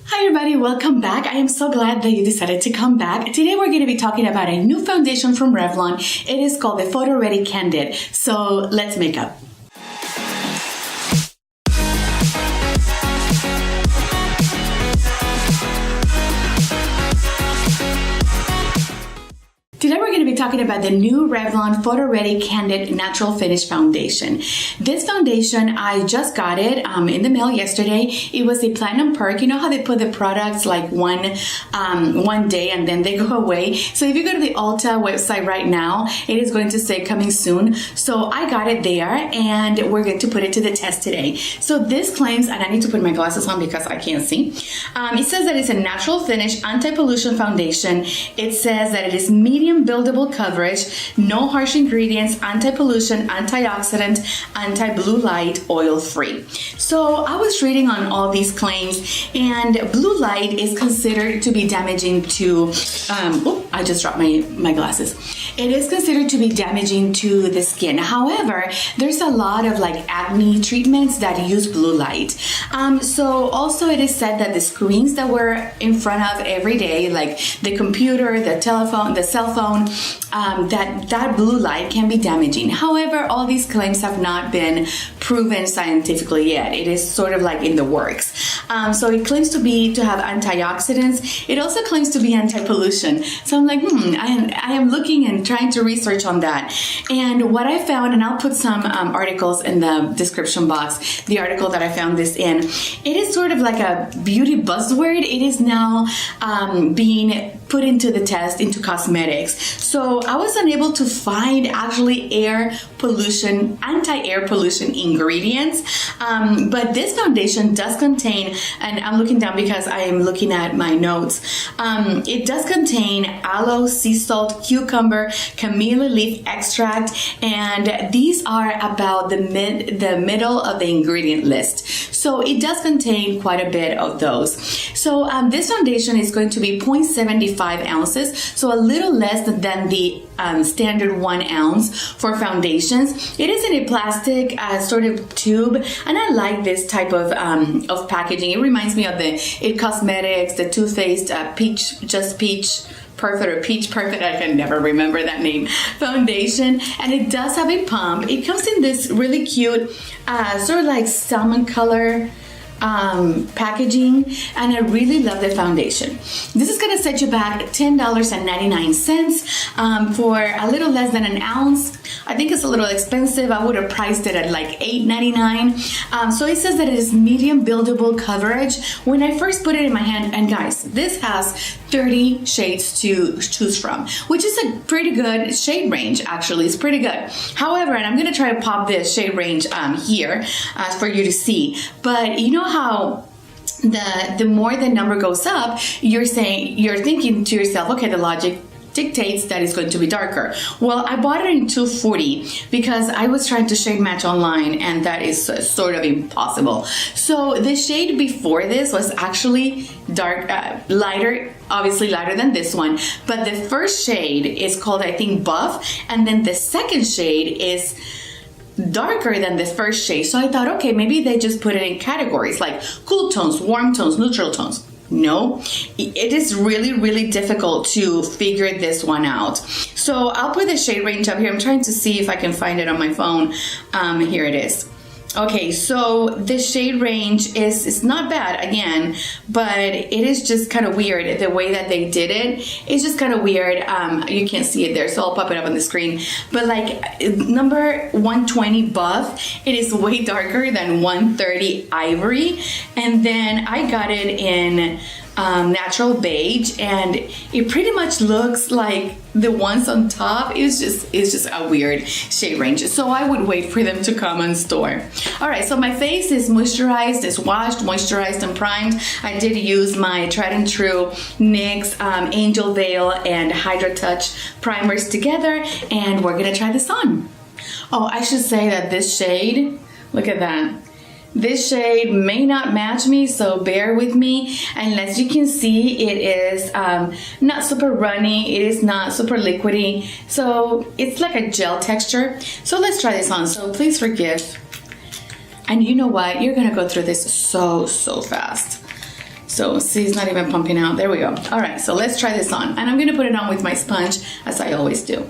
Hi everybody, welcome back. I am so glad that you decided to come back. Today we're going to be talking about a new foundation from Revlon. It is called the Photo Ready Candid. So let's make up. Today we're going to be talking about the new Revlon Photo Ready Candid Natural Finish Foundation. This foundation, I just got it in the mail yesterday. It was a Platinum Perk. You know how they put the products like one day and then they go away? So if you go to the Ulta website right now, it is going to say coming soon. So I got it there and we're going to put it to the test today. So this claims, and I need to put my glasses on because I can't see. It says that it's a natural finish anti-pollution foundation. It says that it is medium buildable coverage, no harsh ingredients, anti-pollution, antioxidant, anti-blue light, oil-free. So I was reading on all these claims, and blue light is considered to be damaging to, I just dropped my glasses. It is considered to be damaging to the skin. However, there's a lot of like acne treatments that use blue light. So also it is said that the screens that we're in front of every day, like the computer, the telephone, the cell phone, that blue light can be damaging. However, all these claims have not been proven scientifically yet. It is sort of like in the works. So it claims to have antioxidants. It also claims to be anti-pollution. So I'm like, I am looking and trying to research on that. And what I found, and I'll put some articles in the description box, the article that I found this in, it is sort of like a beauty buzzword. It is now being put into the test into cosmetics. So I was unable to find actually anti-air pollution ingredients. But this foundation does contain, and I'm looking down because I am looking at my notes. It does contain aloe, sea salt, cucumber, camellia leaf extract, and these are about the middle of the ingredient list. So it does contain quite a bit of those. So this foundation is going to be 0.75 ounces, so a little less than the standard 1 ounce for foundations. It is in a plastic sort of tube, and I like this type of packaging. It reminds me of the It Cosmetics, the Too Faced Peach Perfect or Peach Perfect, I can never remember that name, foundation. And it does have a pump. It comes in this really cute sort of like salmon color packaging, and I really love the foundation. This is going to set you back $10.99 for a little less than an ounce. I think it's a little expensive. I would have priced it at like $8.99. So it says that it is medium buildable coverage. When I first put it in my hand, and guys, this has 30 shades to choose from, which is a pretty good shade range. Actually, it's pretty good. However, and I'm going to try to pop this shade range here for you to see, but you know how the more the number goes up, you're thinking to yourself, okay, the logic dictates that it's going to be darker. Well, I bought it in 240 because I was trying to shade match online, and that is sort of impossible. So the shade before this was actually lighter, obviously lighter than this one, but the first shade is called, I think, Buff, and then the second shade is darker than the first shade. So I thought, okay, maybe they just put it in categories like cool tones, warm tones, neutral tones. No, it is really, really difficult to figure this one out. So I'll put the shade range up here. I'm trying to see if I can find it on my phone. Here it is. Okay, so the shade range is not bad again, but it is just kind of weird. The way that they did it is just kind of weird. You can't see it there, so I'll pop it up on the screen. But like number 120 Buff, it is way darker than 130 Ivory. And then I got it in Natural Beige, and it pretty much looks like the ones on top. It's just a weird shade range. So I would wait for them to come on store. All right, so my face is moisturized, it's washed, moisturized, and primed. I did use my tried and true NYX Angel Veil and Hydra Touch primers together, and we're gonna try this on. Oh, I should say that this shade, look at that. This shade may not match me, so bear with me. And as you can see, it is not super runny. It is not super liquidy. So it's like a gel texture. So let's try this on. So please forgive. And you know what? You're gonna go through this so fast. So see, it's not even pumping out. There we go. All right, so let's try this on. And I'm gonna put it on with my sponge, as I always do.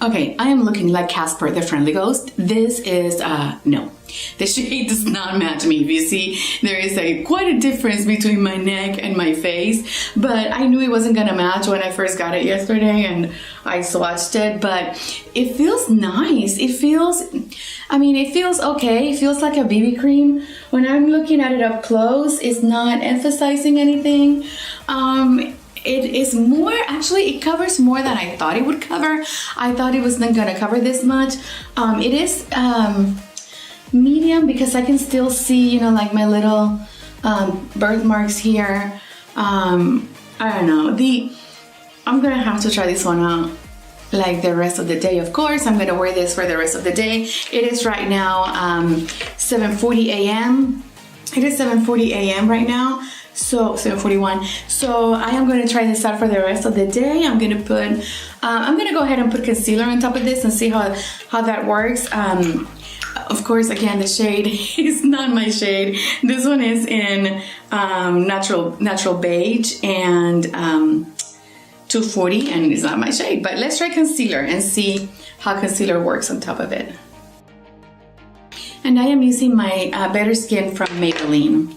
Okay, I am looking like Casper the Friendly Ghost. This is, no. The shade does not match me. If you see, there is quite a difference between my neck and my face, but I knew it wasn't gonna match when I first got it yesterday and I swatched it, but it feels nice. It feels okay. It feels like a BB cream. When I'm looking at it up close, it's not emphasizing anything. It is more, actually, it covers more than I thought it would cover. I thought it was not gonna cover this much. It is medium because I can still see, you know, like my little birthmarks here. I don't know. I'm gonna have to try this one out like the rest of the day. Of course, I'm gonna wear this for the rest of the day. It is right now 7:40 a.m. It is 7:40 a.m. right now. So 7:41. So I am going to try this out for the rest of the day. I'm going to go ahead and put concealer on top of this and see how that works. Of course, again, the shade is not my shade. This one is in natural beige and 240, and it's not my shade. But let's try concealer and see how concealer works on top of it. And I am using my Better Skin from Maybelline.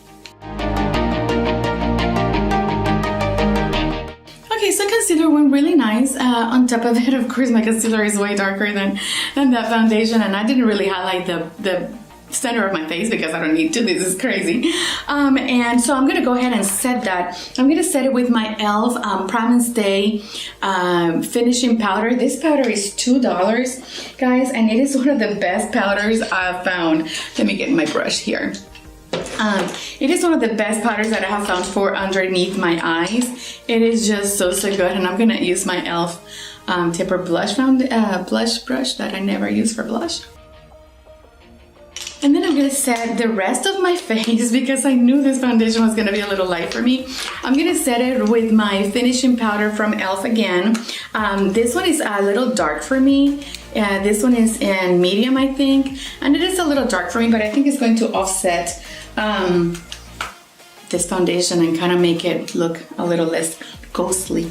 Okay, so concealer went really nice on top of it. Of course, my concealer is way darker than that foundation, and I didn't really highlight the center of my face because I don't need to. This is crazy. And so I'm gonna go ahead and set that. I'm gonna set it with my e.l.f. Prime and Stay finishing powder. This powder is $2, guys, and it is one of the best powders I've found. Let me get my brush here. It is one of the best powders that I have found for underneath my eyes. It is just so good, and I'm gonna use my e.l.f. Tipper blush brush that I never use for blush. And then I'm gonna set the rest of my face because I knew this foundation was gonna be a little light for me. I'm gonna set it with my finishing powder from e.l.f. again. This one is a little dark for me. This one is in medium, I think, and it is a little dark for me, but I think it's going to offset this foundation and kind of make it look a little less ghostly.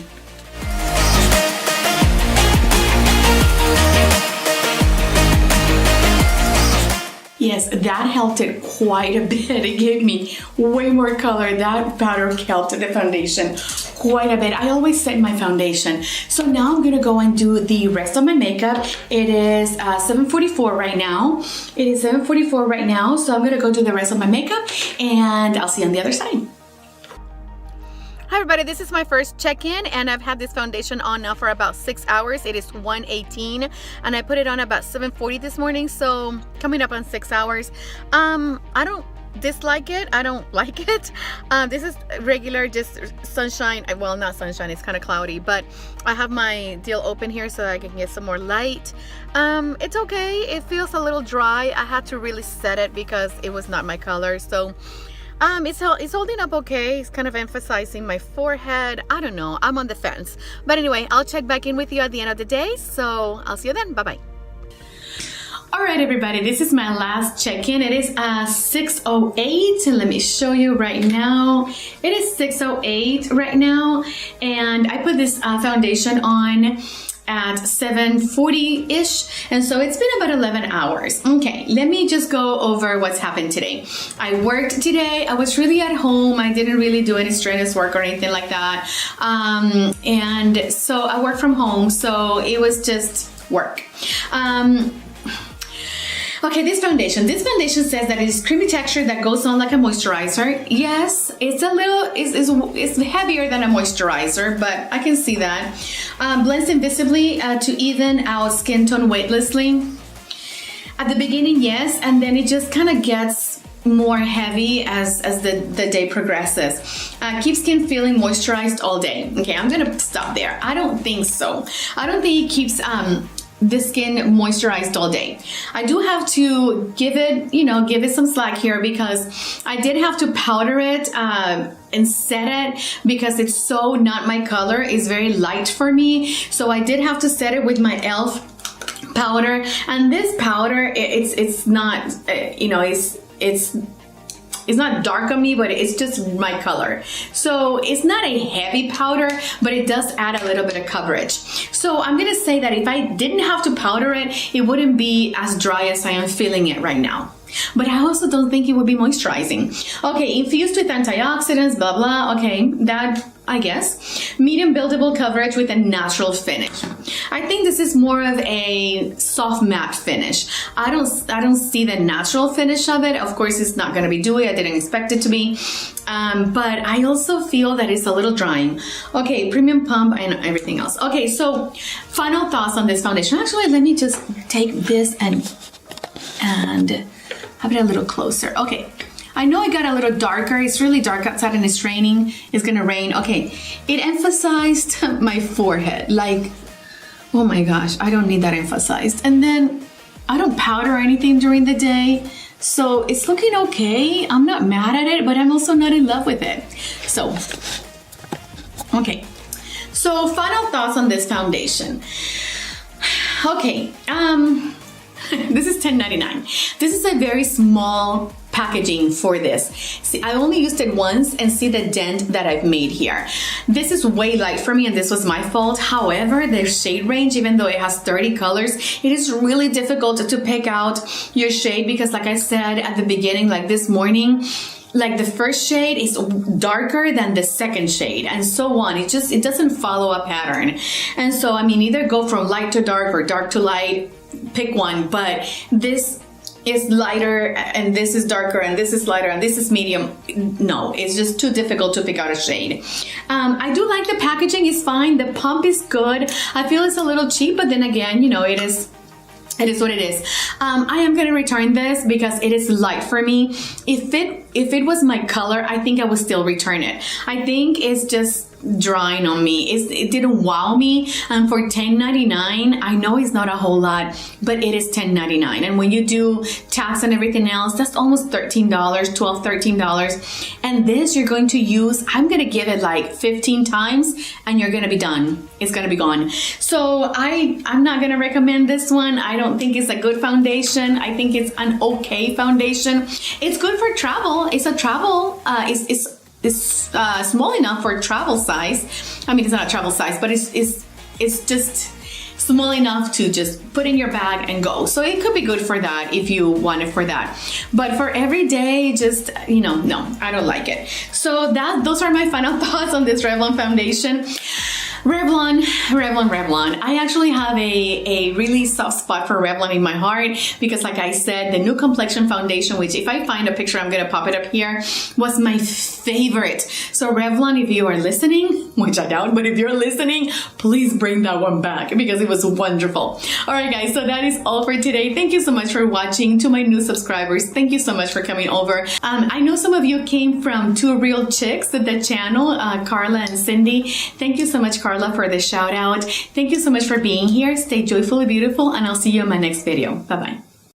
Yes, that helped it quite a bit. It gave me way more color. That powder helped the foundation quite a bit. I always set my foundation. So now I'm gonna go and do the rest of my makeup. It is 7:44 right now. It is 7:44 right now. So I'm gonna go do the rest of my makeup and I'll see you on the other side. Hi everybody, this is my first check-in and I've had this foundation on now for about 6 hours. It is 1:18 and I put it on about 7:40 this morning, so coming up on 6 hours. I don't dislike it. I don't like it. This is regular, just sunshine. Well, not sunshine, it's kind of cloudy, but I have my deal open here so I can get some more light. It's okay. It feels a little dry. I had to really set it because it was not my color, so it's holding up okay. It's kind of emphasizing my forehead. I don't know, I'm on the fence, but anyway, I'll check back in with you at the end of the day, so I'll see you then. Bye bye. All right, everybody, this is my last check-in. It is 6:08, and let me show you right now. It is 6:08 right now, and I put this foundation on at 7:40-ish, and so it's been about 11 hours. Okay, let me just go over what's happened today. I worked today. I was really at home. I didn't really do any strenuous work or anything like that, and so I work from home, so it was just work. Okay, this foundation says that it is creamy texture that goes on like a moisturizer. Yes, it's a little, it's heavier than a moisturizer, but I can see that. Blends invisibly to even out skin tone weightlessly. At the beginning, yes, and then it just kind of gets more heavy as the day progresses. Keeps skin feeling moisturized all day. Okay, I'm gonna stop there. I don't think so. I don't think it keeps the skin moisturized all day. I do have to give it some slack here because I did have to powder it and set it because it's so not my color. It's very light for me, so I did have to set it with my e.l.f. powder, and this powder, it's not, you know, it's not dark on me, but it's just my color. So it's not a heavy powder, but it does add a little bit of coverage. So I'm gonna say that if I didn't have to powder it, it wouldn't be as dry as I am feeling it right now. But I also don't think it would be moisturizing. Okay, infused with antioxidants, blah, blah. Okay, that, I guess. Medium buildable coverage with a natural finish. I think this is more of a soft matte finish. I don't see the natural finish of it. Of course, it's not gonna be dewy. I didn't expect it to be. But I also feel that it's a little drying. Okay, premium pump and everything else. Okay, so final thoughts on this foundation. Actually, let me just take this and have it a little closer. Okay, I know it got a little darker. It's really dark outside and it's raining. It's gonna rain. Okay, it emphasized my forehead. Like, oh my gosh, I don't need that emphasized. And then I don't powder or anything during the day. So it's looking okay. I'm not mad at it, but I'm also not in love with it. So, okay. So final thoughts on this foundation. Okay, this is $10.99. This is a very small packaging for this. See, I only used it once and see the dent that I've made here. This is way light for me and this was my fault. However, the shade range, even though it has 30 colors, it is really difficult to pick out your shade because like I said at the beginning, like this morning, like the first shade is darker than the second shade and so on. It doesn't follow a pattern. And so, I mean, either go from light to dark or dark to light, pick one, but this is lighter and this is darker and this is lighter and this is medium. No, it's just too difficult to pick out a shade. I do like the packaging, it's fine. The pump is good. I feel it's a little cheap, but then again, you know, it is what it is. I am gonna return this because it is light for me. If it was my color, I think I would still return it. I think it's just drying on me. It didn't wow me. And for $10.99, I know it's not a whole lot, but it is $10.99. And when you do tax and everything else, that's almost $13, $12, $13. And this you're going to use, I'm gonna give it like 15 times and you're gonna be done. It's gonna be gone. So I'm not gonna recommend this one. I don't think it's a good foundation. I think it's an okay foundation. It's good for travel. It's a travel, it's small enough for travel size. I mean, it's not a travel size, but it's just small enough to just put in your bag and go. So it could be good for that if you want it for that. But for every day, just, you know, no, I don't like it. So those are my final thoughts on this Revlon foundation. Revlon. I actually have a really soft spot for Revlon in my heart because like I said, the New Complexion foundation, which if I find a picture, I'm gonna pop it up here, was my favorite. So Revlon, if you are listening, which I doubt, but if you're listening, please bring that one back because it was wonderful. All right, guys, so that is all for today. Thank you so much for watching. To my new subscribers, thank you so much for coming over. I know some of you came from Two Real Chicks, the channel, Carla and Cindy. Thank you so much, Carla, for the shout out. Thank you so much for being here. Stay joyfully beautiful and I'll see you in my next video. Bye-bye.